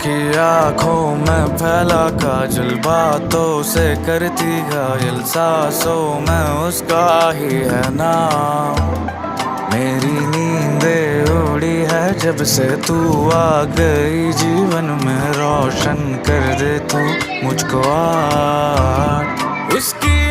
उसकी आँखों में फैला काजल, बातों से करती घायल, सांसों में उसका ही है नाम। मेरी नींदें उड़ी है जब से तू आ गई जीवन में, रोशन कर दे तू मुझको आज। उसकी